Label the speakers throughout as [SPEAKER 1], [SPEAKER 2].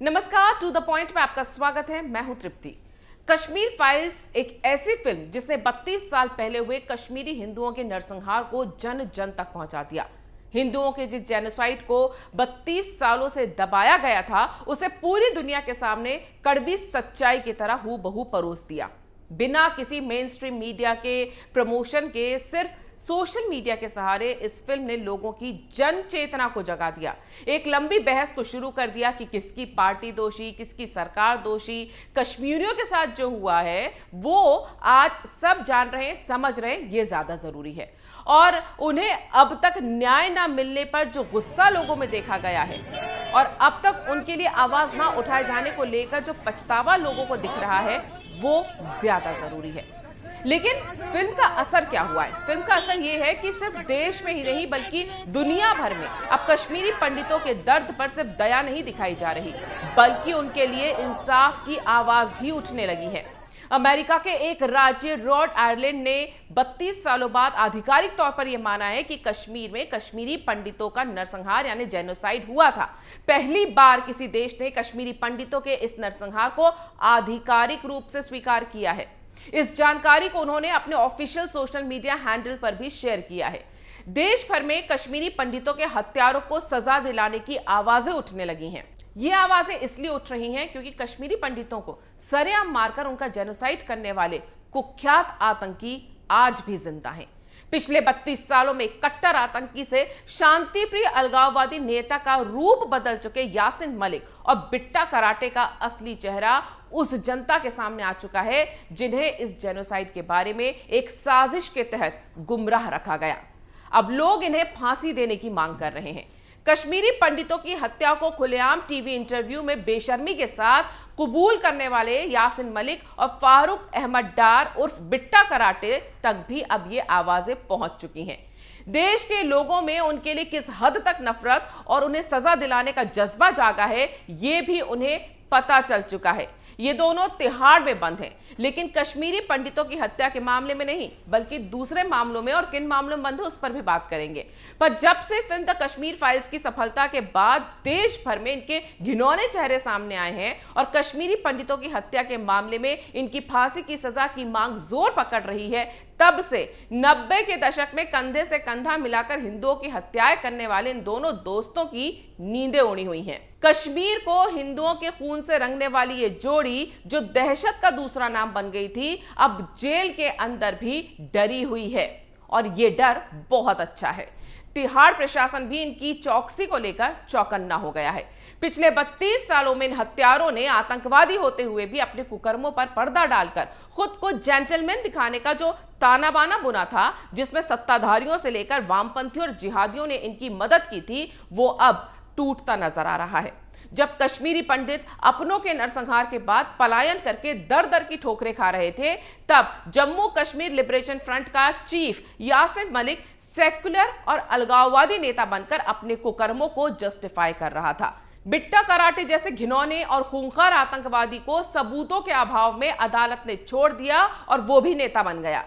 [SPEAKER 1] नमस्कार, to the point में आपका स्वागत है। मैं हूं तृप्ति। कश्मीर फाइल्स एक ऐसी फिल्म जिसने 32 साल पहले हुए कश्मीरी हिंदुओं के नरसंहार को जन जन तक पहुंचा दिया। हिंदुओं के जिस जेनोसाइड को 32 सालों से दबाया गया था, उसे पूरी दुनिया के सामने कड़वी सच्चाई की तरह हूबहू परोस दिया। बिना किसी मेन स्ट्रीम मीडिया के प्रमोशन के, सिर्फ सोशल मीडिया के सहारे इस फिल्म ने लोगों की जन चेतना को जगा दिया। एक लंबी बहस को शुरू कर दिया कि किसकी पार्टी दोषी, किसकी सरकार दोषी। कश्मीरियों के साथ जो हुआ है वो आज सब जान रहे हैं, समझ रहे हैं, ये ज्यादा जरूरी है। और उन्हें अब तक न्याय ना मिलने पर जो गुस्सा लोगों में देखा गया है और अब तक उनके लिए आवाज ना उठाए जाने को लेकर जो पछतावा लोगों को दिख रहा है, वो ज्यादा जरूरी है। लेकिन फिल्म का असर क्या हुआ है? फिल्म का असर यह है कि सिर्फ देश में ही नहीं बल्कि दुनिया भर में अब कश्मीरी पंडितों के दर्द पर सिर्फ दया नहीं दिखाई जा रही, बल्कि उनके लिए इंसाफ की आवाज भी उठने लगी है। अमेरिका के एक राज्य रॉड आयरलैंड ने 32 सालों बाद आधिकारिक तौर पर यह माना है कि कश्मीर में कश्मीरी पंडितों का नरसंहार यानी जेनोसाइड हुआ था। पहली बार किसी देश ने कश्मीरी पंडितों के इस नरसंहार को आधिकारिक रूप से स्वीकार किया है। इस जानकारी को उन्होंने अपने ऑफिशियल सोशल मीडिया हैंडल पर भी शेयर किया है। देश भर में कश्मीरी पंडितों के हत्यारों को सजा दिलाने की आवाजें उठने लगी हैं। ये आवाजें इसलिए उठ रही हैं क्योंकि कश्मीरी पंडितों को सरेआम मारकर उनका जेनोसाइड करने वाले कुख्यात आतंकी आज भी जिंदा हैं। पिछले 32 सालों में कट्टर आतंकी से शांतिप्रिय अलगाववादी नेता का रूप बदल चुके यासिन मलिक और बिट्टा कराटे का असली चेहरा उस जनता के सामने आ चुका है जिन्हें इस जेनोसाइड के बारे में एक साजिश के तहत गुमराह रखा गया। अब लोग इन्हें फांसी देने की मांग कर रहे हैं। कश्मीरी पंडितों की हत्या को खुलेआम टीवी इंटरव्यू में बेशर्मी के साथ कबूल करने वाले यासिन मलिक और फारूक अहमद डार उर्फ बिट्टा कराटे तक भी अब ये आवाजें पहुंच चुकी हैं। देश के लोगों में उनके लिए किस हद तक नफरत और उन्हें सजा दिलाने का जज्बा जागा है, ये भी उन्हें पता चल चुका है। ये दोनों तिहाड़ में बंद हैं, लेकिन कश्मीरी पंडितों की हत्या के मामले में नहीं बल्कि दूसरे मामलों में, और किन मामलों में बंद है उस पर भी बात करेंगे। पर जब से फिल्म द कश्मीर फाइल्स की सफलता के बाद देश भर में इनके घिनौने चेहरे सामने आए हैं और कश्मीरी पंडितों की हत्या के मामले में इनकी फांसी की सजा की मांग जोर पकड़ रही है, तब से 90 के दशक में कंधे से कंधा मिलाकर हिंदुओं की हत्याएं करने वाले इन दोनों दोस्तों की नींदें उड़ी हुई हैं। कश्मीर को हिंदुओं के खून से रंगने वाली ये जोड़ी जो दहशत का दूसरा नाम बन गई थी, अब जेल के अंदर भी डरी हुई है और ये डर बहुत अच्छा है। तिहाड़ प्रशासन भी इनकी चौकसी को लेकर चौकन्ना हो गया है। पिछले 32 सालों में इन हत्यारों ने आतंकवादी होते हुए भी अपने कुकर्मों पर पर्दा डालकर खुद को जेंटलमैन दिखाने का जो ताना बाना बुना था, जिसमें सत्ताधारियों से लेकर वामपंथी और जिहादियों ने इनकी मदद की थी, वो अब टूटता नजर आ रहा है। जब कश्मीरी पंडित अपनों के नरसंहार के बाद पलायन करके दर दर की ठोकरें खा रहे थे, तब जम्मू कश्मीर लिबरेशन फ्रंट का चीफ यासिन मलिक सेक्युलर और अलगाववादी नेता बनकर अपने कुकर्मों को जस्टिफाई कर रहा था। बिट्टा कराटे जैसे घिनौने और खूंखार आतंकवादी को सबूतों के अभाव में अदालत ने छोड़ दिया और वो भी नेता बन गया।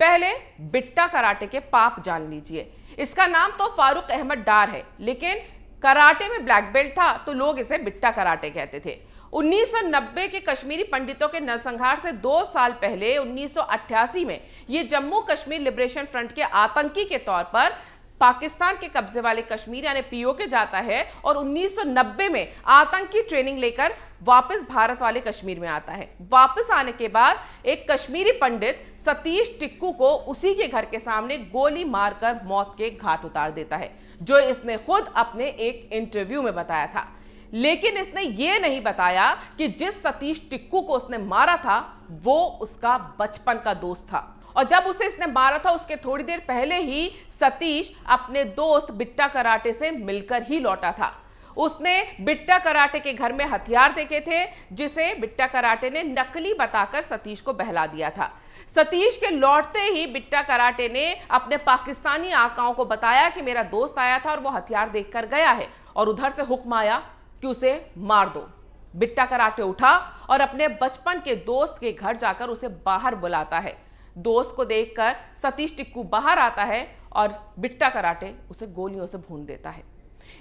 [SPEAKER 1] पहले बिट्टा कराटे के पाप जान लीजिए। इसका नाम तो फारूक अहमद डार है, लेकिन कराटे में ब्लैक बेल्ट था तो लोग इसे बिट्टा कराटे कहते थे। 1990 के कश्मीरी पंडितों के नरसंहार से 2 साल पहले 1988 में ये जम्मू कश्मीर लिबरेशन फ्रंट के आतंकी के तौर पर पाकिस्तान के कब्जे वाले कश्मीर यानी पीओके जाता है और 1990 में आतंकी ट्रेनिंग लेकर वापस भारत वाले कश्मीर में आता है। वापस आने के बाद एक कश्मीरी पंडित सतीश टिक्कू को उसी के घर के सामने गोली मारकर मौत के घाट उतार देता है, जो इसने खुद अपने एक इंटरव्यू में बताया था। लेकिन इसने यह नहीं बताया कि जिस सतीश टिक्कू को उसने मारा था वो उसका बचपन का दोस्त था, और जब उसे इसने मारा था उसके थोड़ी देर पहले ही सतीश अपने दोस्त बिट्टा कराटे से मिलकर ही लौटा था। उसने बिट्टा कराटे के घर में हथियार देखे थे, जिसे बिट्टा कराटे ने नकली बताकर सतीश को बहला दिया था। सतीश के लौटते ही बिट्टा कराटे ने अपने पाकिस्तानी आकाओं को बताया कि मेरा दोस्त आया था और वो हथियार देखकर गया है, और उधर से हुक्म आया कि उसे मार दो। बिट्टा कराटे उठा और अपने बचपन के दोस्त के घर जाकर उसे बाहर बुलाता है। दोस्त को देखकर सतीश टिक्कू बाहर आता है और बिट्टा कराटे उसे गोलियों से भून देता है।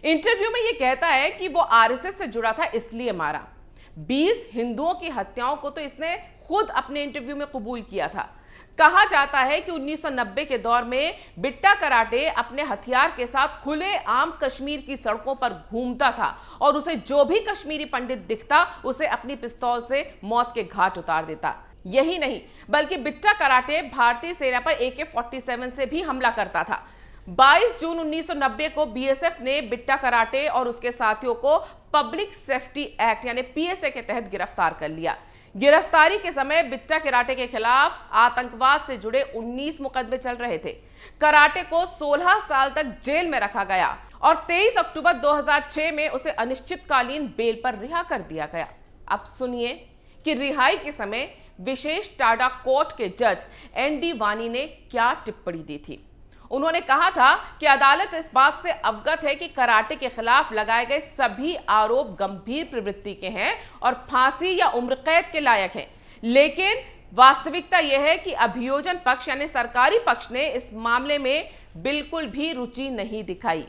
[SPEAKER 1] इंटरव्यू में यह कहता है कि वो आरएसएस से जुड़ा था इसलिए मारा। 20 हिंदुओं की हत्याओं को तो इसने खुद अपने इंटरव्यू में कबूल किया था। कहा जाता है कि 1990 के दौर में बिट्टा कराटे अपने हथियार के साथ खुले आम कश्मीर की सड़कों पर घूमता था और उसे जो भी कश्मीरी पंडित दिखता उसे अपनी पिस्तौल से मौत के घाट उतार देता। यही नहीं बल्कि बिट्टा कराटे भारतीय सेना पर AK-47 से भी हमला करता था। 22 जून 1990 को बीएसएफ ने बिट्टा कराटे और उसके साथियों को पब्लिक सेफ्टी एक्ट यानी पीएसए के तहत गिरफ्तार कर लिया। गिरफ्तारी के समय बिट्टा कराटे के खिलाफ आतंकवाद से जुड़े 19 मुकदमे चल रहे थे। कराटे को 16 साल तक जेल में रखा गया और 23 अक्टूबर 2006 में उसे अनिश्चितकालीन बेल पर रिहा कर दिया गया। अब सुनिए कि रिहाई के समय विशेष टाडा कोर्ट के जज ND वानी ने क्या टिप्पणी दी थी। उन्होंने कहा था कि अदालत इस बात से अवगत है कि कराटे के खिलाफ लगाए गए सभी आरोप गंभीर प्रवृत्ति के हैं और फांसी या उम्र कैद के लायक हैं, लेकिन वास्तविकता यह है कि अभियोजन पक्ष यानी सरकारी पक्ष ने इस मामले में बिल्कुल भी रुचि नहीं दिखाई।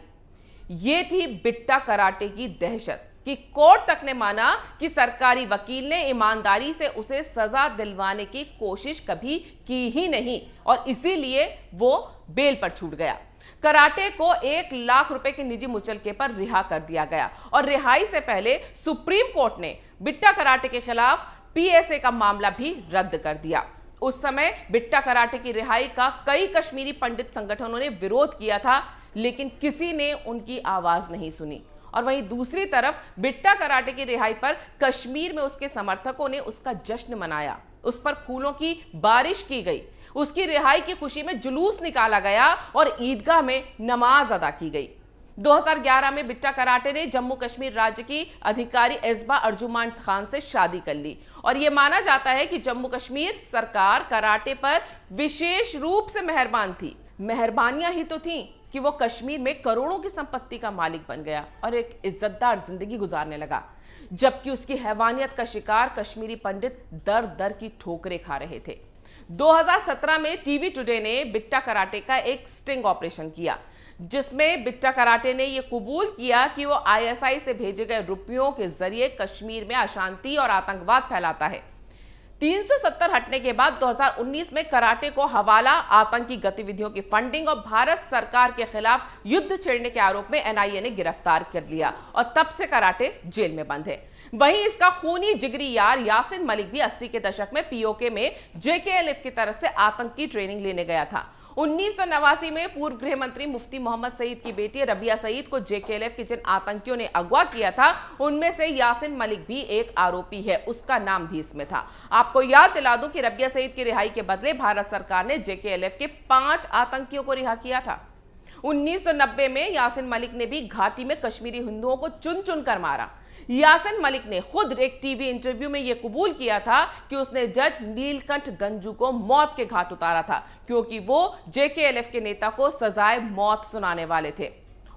[SPEAKER 1] ये थी बिट्टा कराटे की दहशत कि कोर्ट तक ने माना कि सरकारी वकील ने ईमानदारी से उसे सजा दिलवाने की कोशिश कभी की ही नहीं और इसीलिए वो बेल पर छूट गया। कराटे को 1 लाख रुपए के निजी मुचलके पर रिहा कर दिया गया और रिहाई से पहले सुप्रीम कोर्ट ने बिट्टा कराटे के खिलाफ पीएसए का मामला भी रद्द कर दिया। उस समय बिट्टा कराटे की रिहाई का कई कश्मीरी पंडित संगठनों ने विरोध किया था, लेकिन किसी ने उनकी आवाज नहीं सुनी। और वहीं दूसरी तरफ बिट्टा कराटे की रिहाई पर कश्मीर में उसके समर्थकों ने उसका जश्न मनाया, उस पर फूलों की बारिश की गई, उसकी रिहाई की खुशी में जुलूस निकाला गया और ईदगाह में नमाज अदा की गई। 2011 में बिट्टा कराटे ने जम्मू कश्मीर राज्य की अधिकारी एज़बा अर्जुमान खान से शादी कर ली और यह माना जाता है कि जम्मू कश्मीर सरकार कराटे पर विशेष रूप से मेहरबान थी। मेहरबानियां ही तो थीं कि वो कश्मीर में करोड़ों की संपत्ति का मालिक बन गया और एक इज्जतदार जिंदगी गुजारने लगा, जबकि उसकी हैवानियत का शिकार कश्मीरी पंडित दर दर की ठोकरें खा रहे थे। 2017 में टीवी टुडे ने बिट्टा कराटे का एक स्टिंग ऑपरेशन किया, जिसमें बिट्टा कराटे ने यह कबूल किया कि वो ISI से भेजे गए रुपयों के जरिए कश्मीर में अशांति और आतंकवाद फैलाता है। 370 हटने के बाद 2019 में कराटे को हवाला, आतंकी गतिविधियों की फंडिंग और भारत सरकार के खिलाफ युद्ध छेड़ने के आरोप में NIA ने गिरफ्तार कर लिया और तब से कराटे जेल में बंद है। वहीं इसका खूनी जिगरी यार यासिन मलिक भी 80 के दशक में POK में JKLF की तरफ से आतंकी ट्रेनिंग लेने गया था। 1989 में पूर्व गृह मंत्री मुफ्ती मोहम्मद सईद की बेटी रबिया सईद को JKLF के जिन आतंकियों ने अगवा किया था, उनमें से यासिन मलिक भी एक आरोपी है, उसका नाम भी इसमें था। आपको याद दिला दूं कि रबिया सईद की रिहाई के बदले भारत सरकार ने JKLF के 5 आतंकियों को रिहा किया था। 1990 में यासिन मलिक ने भी घाटी में कश्मीरी हिंदुओं को चुन चुन कर मारा। यासिन मलिक ने खुद एक टीवी इंटरव्यू में यह कबूल किया था कि उसने जज नीलकंठ गंजू को मौत के घाट उतारा था, क्योंकि वो JKLF के नेता को सजाए मौत सुनाने वाले थे।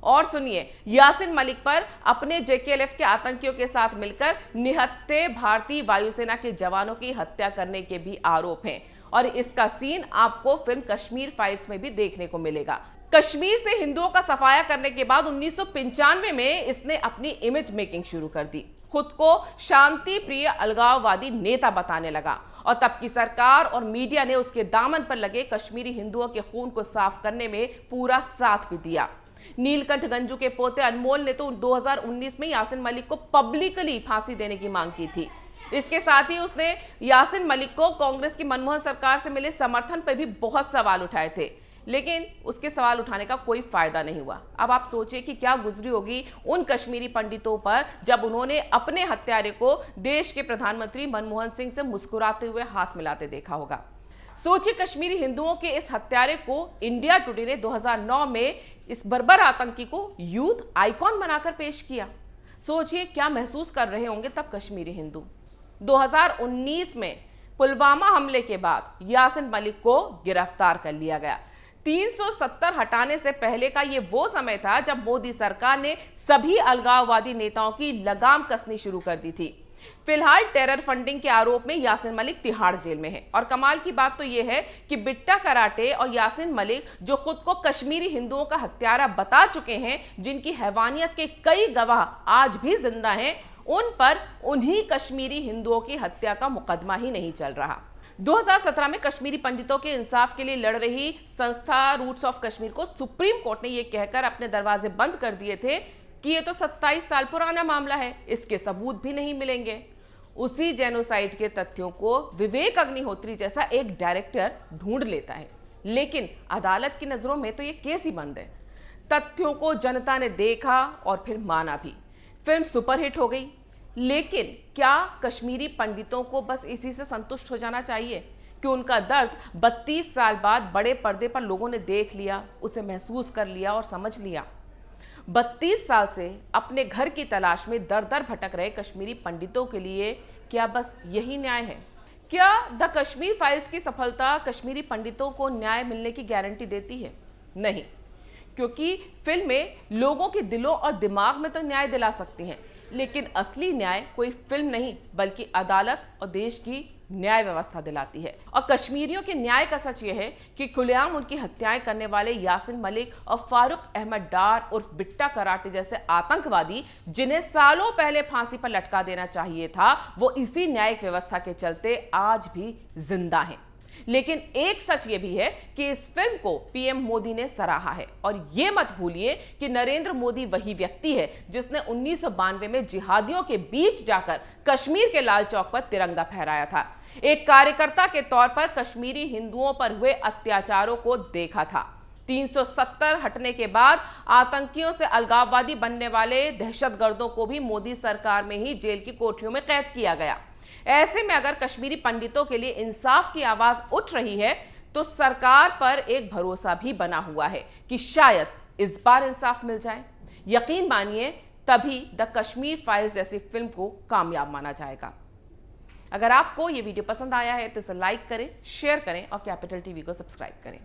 [SPEAKER 1] और सुनिए, यासिन मलिक पर अपने JKLF के आतंकियों के साथ मिलकर निहत्थे भारतीय वायुसेना के जवानों की हत्या करने के भी आरोप हैं और इसका सीन आपको फिल्म कश्मीर फाइल्स में भी देखने को मिलेगा। कश्मीर से हिंदुओं का सफाया करने के बाद 1995 में इसने अपनी इमेज मेकिंग शुरू कर दी, खुद को शांति प्रिय अलगाववादी नेता बताने लगा और तब की सरकार और मीडिया ने उसके दामन पर लगे कश्मीरी हिंदुओं के खून को साफ करने में पूरा साथ भी दिया। नीलकंठ गंजू के पोते अनमोल ने तो 2019 में यासिन मलिक को पब्लिकली फांसी देने की मांग की थी। इसके साथ ही उसने यासिन मलिक को कांग्रेस की मनमोहन सरकार से मिले समर्थन पर भी बहुत सवाल उठाए थे, लेकिन उसके सवाल उठाने का कोई फायदा नहीं हुआ। अब आप सोचिए कि क्या गुजरी होगी उन कश्मीरी पंडितों पर जब उन्होंने अपने हत्यारे को देश के प्रधानमंत्री मनमोहन सिंह से मुस्कुराते हुए हाथ मिलाते देखा होगा। सोचिए, कश्मीरी हिंदुओं के इस हत्यारे को इंडिया टुडे ने 2009 में इस बर्बर आतंकी को यूथ आइकॉन बनाकर पेश किया। सोचिए क्या महसूस कर रहे होंगे तब कश्मीरी हिंदू। 2019 में पुलवामा हमले के बाद यासिन मलिक को गिरफ्तार कर लिया गया। 370 हटाने से पहले का ये वो समय था जब मोदी सरकार ने सभी अलगाववादी नेताओं की लगाम कसनी शुरू कर दी थी। फिलहाल टेरर फंडिंग के आरोप में यासिन मलिक तिहाड़ जेल में है और कमाल की बात तो यह है कि बिट्टा कराटे और यासिन मलिक जो खुद को कश्मीरी हिंदुओं का हत्यारा बता चुके हैं, जिनकी हैवानियत के कई गवाह आज भी जिंदा हैं, उन पर उन्हीं कश्मीरी हिंदुओं की हत्या का मुकदमा ही नहीं चल रहा। 2017 में कश्मीरी पंडितों के इंसाफ के लिए लड़ रही संस्था रूट्स ऑफ कश्मीर को सुप्रीम कोर्ट ने यह कहकर अपने दरवाजे बंद कर दिए थे कि यह तो 27 साल पुराना मामला है, इसके सबूत भी नहीं मिलेंगे। उसी जेनोसाइड के तथ्यों को विवेक अग्निहोत्री जैसा एक डायरेक्टर ढूंढ लेता है, लेकिन अदालत की नजरों में तो यह केस ही बंद है। तथ्यों को जनता ने देखा और फिर माना भी। फिल्म सुपरहिट हो गई, लेकिन क्या कश्मीरी पंडितों को बस इसी से संतुष्ट हो जाना चाहिए कि उनका दर्द 32 साल बाद बड़े पर्दे पर लोगों ने देख लिया, उसे महसूस कर लिया और समझ लिया? 32 साल से अपने घर की तलाश में दर दर भटक रहे कश्मीरी पंडितों के लिए क्या बस यही न्याय है? क्या द कश्मीर फाइल्स की सफलता कश्मीरी पंडितों को न्याय मिलने की गारंटी देती है? नहीं, क्योंकि फिल्में लोगों के दिलों और दिमाग में तो न्याय दिला सकती हैं, लेकिन असली न्याय कोई फिल्म नहीं बल्कि अदालत और देश की न्याय व्यवस्था दिलाती है। और कश्मीरियों के न्याय का सच यह है कि खुलेआम उनकी हत्याएं करने वाले यासिन मलिक और फारूक अहमद डार उर्फ बिट्टा कराटे जैसे आतंकवादी, जिन्हें सालों पहले फांसी पर लटका देना चाहिए था, वो इसी न्यायिक व्यवस्था के चलते आज भी जिंदा हैं। लेकिन एक सच ये भी है कि इस फिल्म को पीएम मोदी ने सराहा है, और ये मत भूलिए कि नरेंद्र मोदी वही व्यक्ति है जिसने 1992 में जिहादियों के बीच जाकर कश्मीर के लाल चौक पर तिरंगा फहराया था। एक कार्यकर्ता के तौर पर कश्मीरी हिंदुओं पर हुए अत्याचारों को देखा था। 370 हटने के बाद आतंकियों से अलगाववादी बनने वाले दहशतगर्दों को भी मोदी सरकार में ही जेल की कोठरियों में कैद किया गया। ऐसे में अगर कश्मीरी पंडितों के लिए इंसाफ की आवाज उठ रही है, तो सरकार पर एक भरोसा भी बना हुआ है कि शायद इस बार इंसाफ मिल जाए। यकीन मानिए, तभी द कश्मीर फाइल्स जैसी फिल्म को कामयाब माना जाएगा। अगर आपको यह वीडियो पसंद आया है तो इसे लाइक करें, शेयर करें और कैपिटल टीवी को सब्सक्राइब करें।